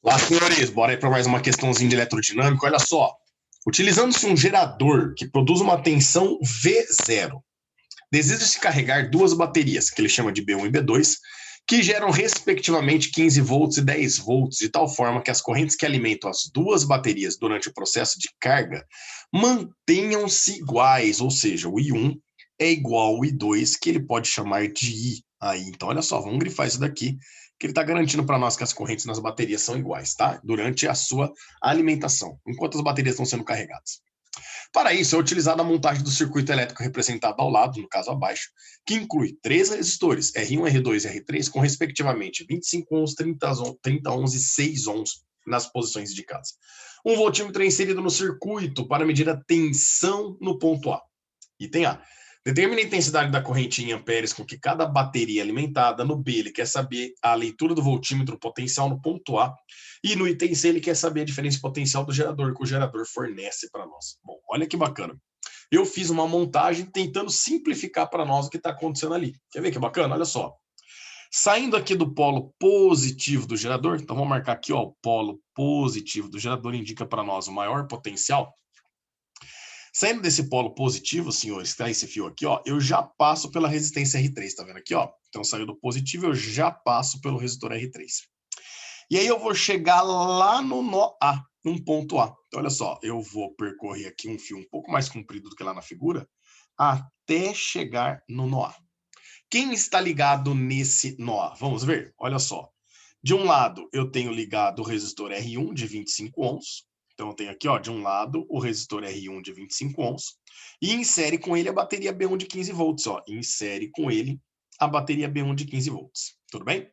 Lá, senhores, bora aí para mais uma questãozinha de eletrodinâmica. Olha só, utilizando-se um gerador que produz uma tensão V0, deseja-se carregar duas baterias, que ele chama de B1 e B2, que geram respectivamente 15 volts e 10 volts, de tal forma que as correntes que alimentam as duas baterias durante o processo de carga mantenham-se iguais, ou seja, o I1 é igual ao I2, que ele pode chamar de I aí. Então, olha só, vamos grifar isso daqui, que ele está garantindo para nós que as correntes nas baterias são iguais, tá? Durante a sua alimentação, enquanto as baterias estão sendo carregadas. Para isso, é utilizada a montagem do circuito elétrico representado ao lado, no caso abaixo, que inclui três resistores, R1, R2 e R3, com respectivamente 25 ohms, 30 ohms e 6 ohms nas posições indicadas. Um voltímetro é inserido no circuito para medir a tensão no ponto A. Item A. Determina a intensidade da corrente em amperes com que cada bateria é alimentada. No B, ele quer saber a leitura do voltímetro potencial no ponto A. E no item C, ele quer saber a diferença potencial do gerador que o gerador fornece para nós. Bom, olha que bacana. Eu fiz uma montagem tentando simplificar para nós o que está acontecendo ali. Quer ver que bacana? Olha só. Saindo aqui do polo positivo do gerador, então vamos marcar aqui, ó, o polo positivo do gerador indica para nós o maior potencial. Saindo desse polo positivo, senhores, tá esse fio aqui, ó, eu já passo pela resistência R3, tá vendo aqui, ó? Então, saiu do positivo, eu já passo pelo resistor R3. E aí eu vou chegar lá no nó A, num ponto A. Então, olha só, eu vou percorrer aqui um fio um pouco mais comprido do que lá na figura, até chegar no nó A. Quem está ligado nesse nó A? Vamos ver? Olha só. De um lado, eu tenho ligado o resistor R1 de 25 ohms. Então, eu tenho aqui, ó, de um lado, o resistor R1 de 25 ohms. E insere com ele a bateria B1 de 15 volts. Ó. Insere com ele a bateria B1 de 15 volts. Tudo bem?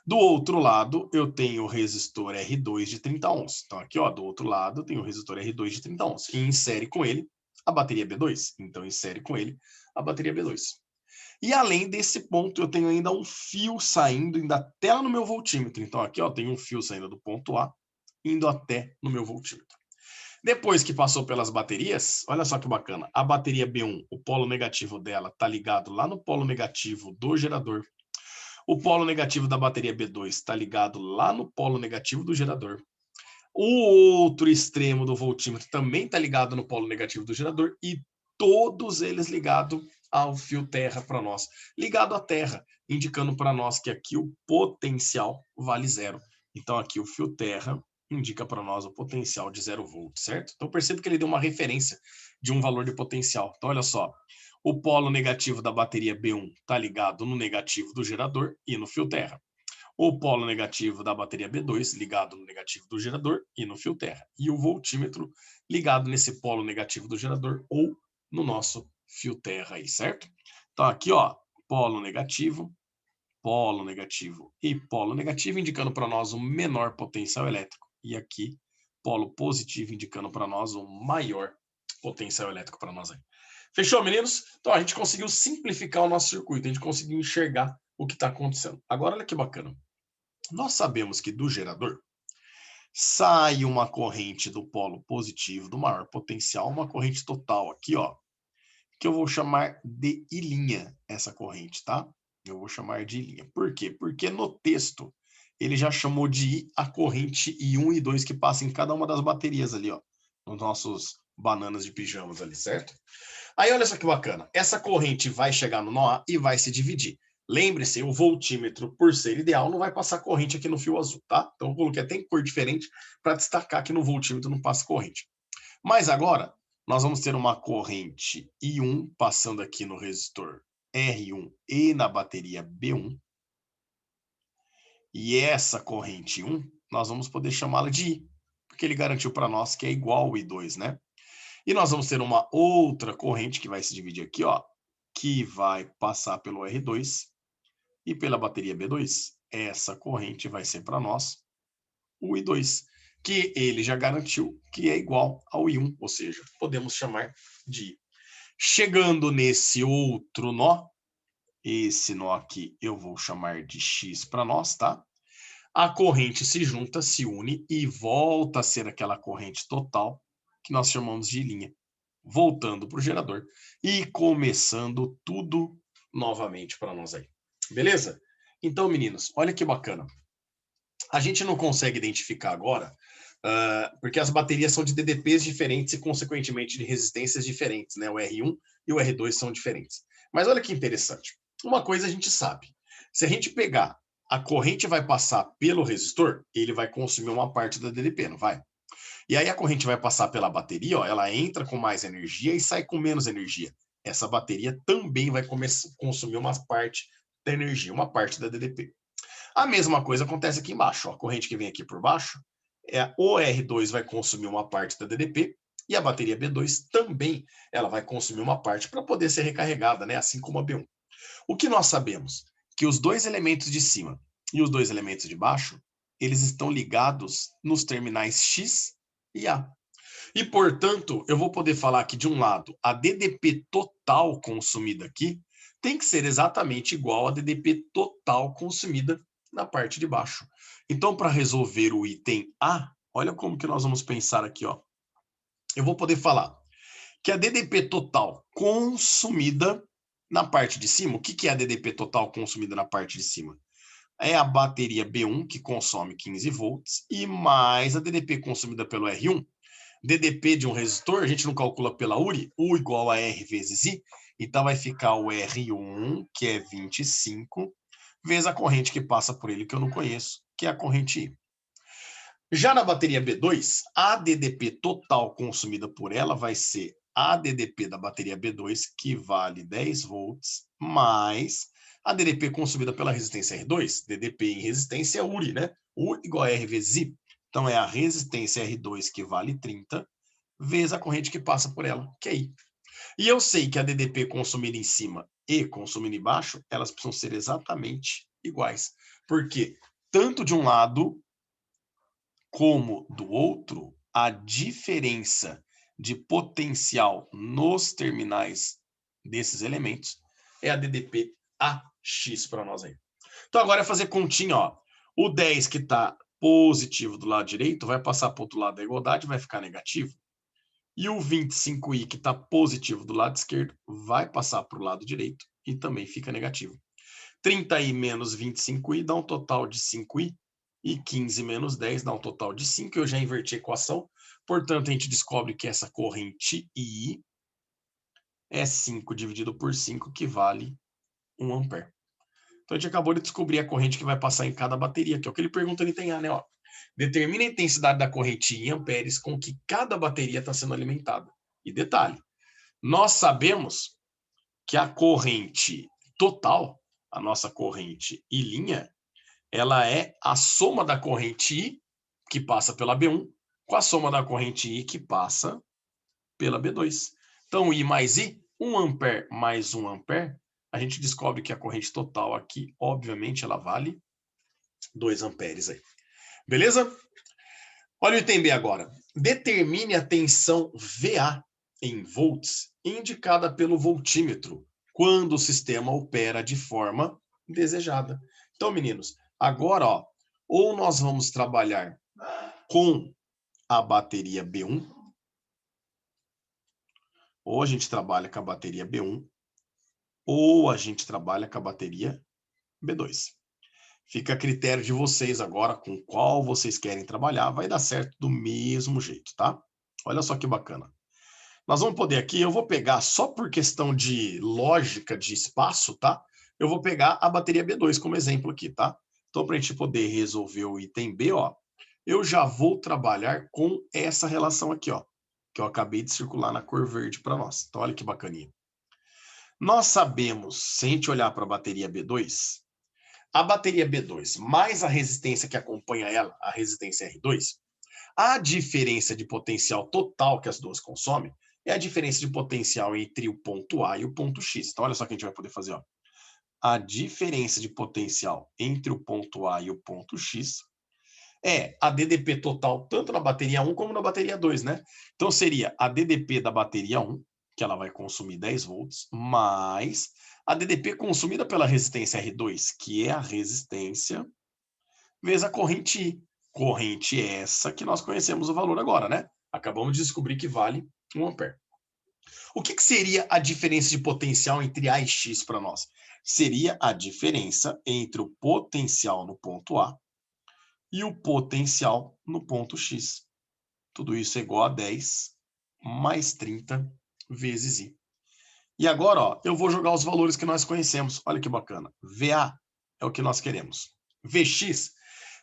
Do outro lado, eu tenho o resistor R2 de 30 ohms. Então, aqui, ó, do outro lado, tem o resistor R2 de 30 ohms. E insere com ele a bateria B2. Então, insere com ele a bateria B2. E além desse ponto, eu tenho ainda um fio saindo ainda até lá no meu voltímetro. Então, aqui, ó, tem um fio saindo do ponto A, indo até no meu voltímetro. Depois que passou pelas baterias, olha só que bacana. A bateria B1, o polo negativo dela está ligado lá no polo negativo do gerador. O polo negativo da bateria B2 está ligado lá no polo negativo do gerador. O outro extremo do voltímetro também está ligado no polo negativo do gerador e todos eles ligados ao fio terra para nós. Ligado à terra, indicando para nós que aqui o potencial vale zero. Então aqui o fio terra indica para nós o potencial de 0 volts, certo? Então perceba que ele deu uma referência de um valor de potencial. Então olha só, o polo negativo da bateria B1 está ligado no negativo do gerador e no fio terra. O polo negativo da bateria B2 ligado no negativo do gerador e no fio terra. E o voltímetro ligado nesse polo negativo do gerador ou no nosso fio terra aí, certo? Então aqui, ó, polo negativo e polo negativo, indicando para nós o menor potencial elétrico. E aqui, polo positivo, indicando para nós o maior potencial elétrico para nós aí. Fechou, meninos? Então a gente conseguiu simplificar o nosso circuito, a gente conseguiu enxergar o que está acontecendo. Agora, olha que bacana. Nós sabemos que do gerador sai uma corrente do polo positivo, do maior potencial, uma corrente total aqui, ó, que eu vou chamar de I', essa corrente, tá? Eu vou chamar de I'. Por quê? Porque no texto ele já chamou de I a corrente I1 e I2 que passa em cada uma das baterias ali, ó, nos nossos bananas de pijamas ali, certo? Aí olha só que bacana, essa corrente vai chegar no nó A e vai se dividir. Lembre-se, o voltímetro, por ser ideal, não vai passar corrente aqui no fio azul, tá? Então eu coloquei até em cor diferente para destacar que no voltímetro não passa corrente. Mas agora, nós vamos ter uma corrente I1 passando aqui no resistor R1 e na bateria B1. E essa corrente I1, nós vamos poder chamá-la de I, porque ele garantiu para nós que é igual ao I2, né? E nós vamos ter uma outra corrente que vai se dividir aqui, ó, que vai passar pelo R2 e pela bateria B2. Essa corrente vai ser para nós o I2, que ele já garantiu que é igual ao I1, ou seja, podemos chamar de I. Chegando nesse outro nó, esse nó aqui eu vou chamar de X para nós, tá? A corrente se junta, se une e volta a ser aquela corrente total que nós chamamos de linha. Voltando para o gerador e começando tudo novamente para nós aí. Beleza? Então, meninos, olha que bacana. A gente não consegue identificar agora, porque as baterias são de DDPs diferentes e, consequentemente, de resistências diferentes, né? O R1 e o R2 são diferentes. Mas olha que interessante. Uma coisa a gente sabe. Se a gente pegar, a corrente vai passar pelo resistor, ele vai consumir uma parte da DDP, não vai? E aí a corrente vai passar pela bateria, ó, ela entra com mais energia e sai com menos energia. Essa bateria também vai consumir uma parte da energia, uma parte da DDP. A mesma coisa acontece aqui embaixo. Ó. A corrente que vem aqui por baixo, o R2 vai consumir uma parte da DDP e a bateria B2 também ela vai consumir uma parte para poder ser recarregada, né? Assim como a B1. O que nós sabemos? Que os dois elementos de cima e os dois elementos de baixo, eles estão ligados nos terminais X e A. E, portanto, eu vou poder falar que, de um lado, a DDP total consumida aqui tem que ser exatamente igual à DDP total consumida na parte de baixo. Então, para resolver o item A, olha como que nós vamos pensar aqui, ó. Eu vou poder falar que a DDP total consumida na parte de cima, o que é a DDP total consumida na parte de cima? É a bateria B1, que consome 15 volts, e mais a DDP consumida pelo R1. DDP de um resistor, a gente não calcula pela URI, U igual a R vezes I, então vai ficar o R1, que é 25, vezes a corrente que passa por ele, que eu não conheço, que é a corrente I. Já na bateria B2, a DDP total consumida por ela vai ser a DDP da bateria B2, que vale 10 volts, mais a DDP consumida pela resistência R2, DDP em resistência é URI, né? U igual a R vezes I. Então, é a resistência R2, que vale 30, vezes a corrente que passa por ela, que é I. E eu sei que a DDP consumida em cima e consumida embaixo, elas precisam ser exatamente iguais. Porque tanto de um lado como do outro, a diferença de potencial nos terminais desses elementos é a DDP AX para nós aí. Então, agora é fazer continha, ó. O 10 que está positivo do lado direito vai passar para o outro lado da igualdade, vai ficar negativo. E o 25i que está positivo do lado esquerdo vai passar para o lado direito e também fica negativo. 30i menos 25i dá um total de 5i. E 15 menos 10 dá um total de 5. Eu já inverti a equação. Portanto, a gente descobre que essa corrente I é 5 dividido por 5, que vale 1 ampere. Então, a gente acabou de descobrir a corrente que vai passar em cada bateria, que é o que ele pergunta no item A, né? Ó. Determina a intensidade da corrente em amperes com que cada bateria está sendo alimentada. E detalhe, nós sabemos que a corrente total, a nossa corrente I', ela é a soma da corrente I, que passa pela B1, com a soma da corrente I, que passa pela B2. Então, I mais I, 1 ampere mais 1 ampere, a gente descobre que a corrente total aqui, obviamente, ela vale 2 amperes aí. Beleza? Olha o item B agora. Determine a tensão VA em volts, indicada pelo voltímetro, quando o sistema opera de forma desejada. Então, meninos, agora, ó, ou nós vamos trabalhar com a bateria B1, ou a gente trabalha com a bateria B1, ou a gente trabalha com a bateria B2. Fica a critério de vocês agora com qual vocês querem trabalhar, vai dar certo do mesmo jeito, tá? Olha só que bacana. Nós vamos poder aqui, eu vou pegar só por questão de lógica de espaço, tá? Eu vou pegar a bateria B2 como exemplo aqui, tá? Então, para a gente poder resolver o item B, ó, eu já vou trabalhar com essa relação aqui, ó, que eu acabei de circular na cor verde para nós. Então, olha que bacaninha. Nós sabemos, se a gente olhar para a bateria B2, a bateria B2 mais a resistência que acompanha ela, a resistência R2, a diferença de potencial total que as duas consomem é a diferença de potencial entre o ponto A e o ponto X. Então, olha só o que a gente vai poder fazer, ó. A diferença de potencial entre o ponto A e o ponto X é a DDP total, tanto na bateria 1 como na bateria 2, né? Então, seria a DDP da bateria 1, que ela vai consumir 10 volts, mais a DDP consumida pela resistência R2, que é a resistência, vezes a corrente I. Corrente essa que nós conhecemos o valor agora, né? Acabamos de descobrir que vale 1 ampere. O que seria a diferença de potencial entre A e X para nós? Seria a diferença entre o potencial no ponto A e o potencial no ponto X. Tudo isso é igual a 10 mais 30 vezes I. E agora, ó, eu vou jogar os valores que nós conhecemos. Olha que bacana. VA é o que nós queremos. VX,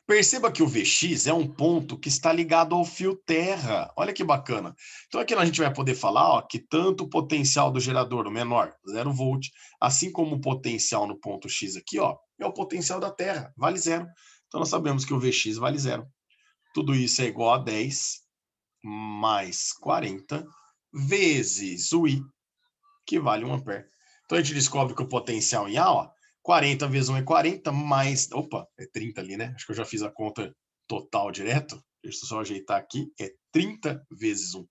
perceba que o VX é um ponto que está ligado ao fio terra. Olha que bacana. Então aqui a gente vai poder falar, ó, que tanto o potencial do gerador, o menor, 0 volt, assim como o potencial no ponto X aqui, ó, é o potencial da terra, vale 0. Então nós sabemos que o VX vale 0. Tudo isso é igual a 10 mais 40 vezes o I, que vale 1 ampere. Então a gente descobre que o potencial em A, ó, 40 vezes 1 é 40, mais... Opa, é 30 ali, né? Acho que eu já fiz a conta total direto. Deixa eu só ajeitar aqui. É 30 vezes 1.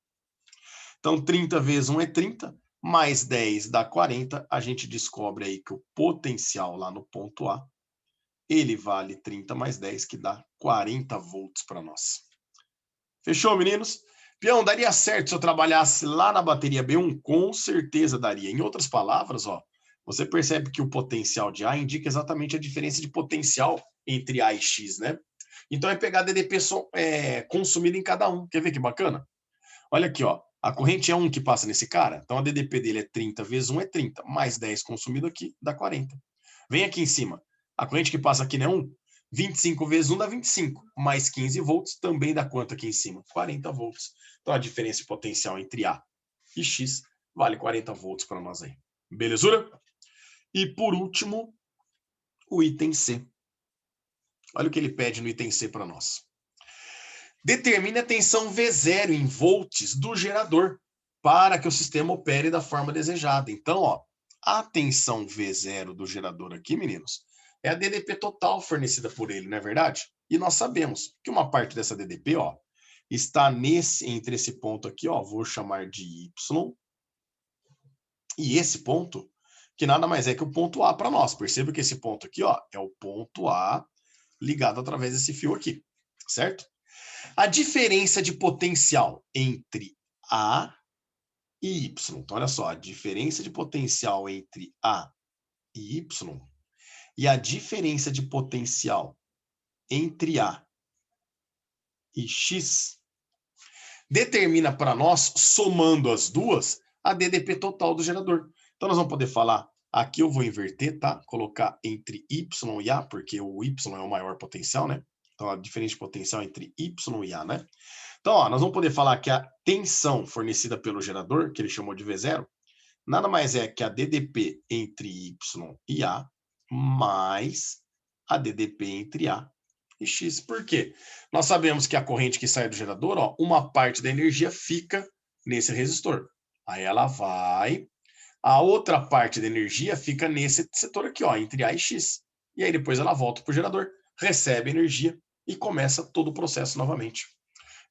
Então 30 vezes 1 é 30, mais 10 dá 40. A gente descobre aí que o potencial lá no ponto A, ele vale 30 mais 10, que dá 40 volts para nós. Fechou, meninos? Peão, daria certo se eu trabalhasse lá na bateria B1? Com certeza daria. Em outras palavras, ó, você percebe que o potencial de A indica exatamente a diferença de potencial entre A e X, né? Então é pegar a DDP consumida em cada um. Quer ver que bacana? Olha aqui, ó. A corrente é 1 que passa nesse cara. Então a DDP dele é 30 vezes 1 é 30. Mais 10 consumido aqui dá 40. Vem aqui em cima. A corrente que passa aqui não é 1? 25 vezes 1 dá 25, mais 15 volts também dá quanto aqui em cima? 40 volts. Então a diferença de potencial entre A e X vale 40 volts para nós aí. Belezura? E por último, o item C. Olha o que ele pede no item C para nós. Determine a tensão V0 em volts do gerador para que o sistema opere da forma desejada. Então, ó, a tensão V0 do gerador aqui, meninos, é a DDP total fornecida por ele, não é verdade? E nós sabemos que uma parte dessa DDP, ó, está entre esse ponto aqui, ó, vou chamar de Y, e esse ponto, que nada mais é que o ponto A para nós. Perceba que esse ponto aqui, ó, é o ponto A ligado através desse fio aqui, certo? A diferença de potencial entre A e Y. Então, olha só, a diferença de potencial entre A e Y e a diferença de potencial entre A e X determina para nós, somando as duas, a DDP total do gerador. Então, nós vamos poder falar, aqui eu vou inverter, tá? Colocar entre Y e A, porque o Y é o maior potencial, né? Então, a diferença de potencial entre Y e A, né? Então, ó, nós vamos poder falar que a tensão fornecida pelo gerador, que ele chamou de V0, nada mais é que a DDP entre Y e A, mais a DDP entre A e X. Por quê? Nós sabemos que a corrente que sai do gerador, ó, uma parte da energia fica nesse resistor. Aí ela vai, a outra parte da energia fica nesse setor aqui, ó, entre A e X. E aí depois ela volta para o gerador, recebe energia e começa todo o processo novamente.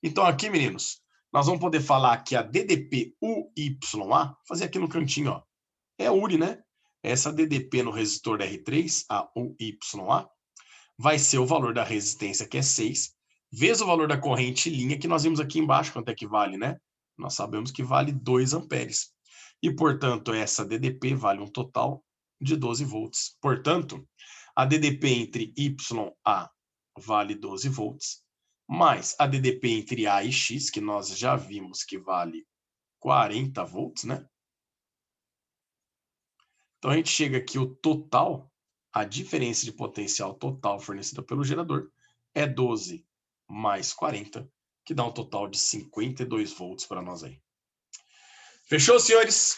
Então aqui, meninos, nós vamos poder falar que a DDP UYA, fazer aqui no cantinho, ó, é URI, né? Essa DDP no resistor R3, a UYA, vai ser o valor da resistência, que é 6, vezes o valor da corrente linha, que nós vimos aqui embaixo, quanto é que vale, né? Nós sabemos que vale 2 amperes. E, portanto, essa DDP vale um total de 12 volts. Portanto, a DDP entre YA vale 12 volts, mais a DDP entre A e X, que nós já vimos que vale 40 volts, né? Então, a gente chega aqui, o total, a diferença de potencial total fornecida pelo gerador é 12 mais 40, que dá um total de 52 volts para nós aí. Fechou, senhores?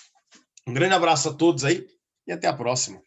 Um grande abraço a todos aí e até a próxima.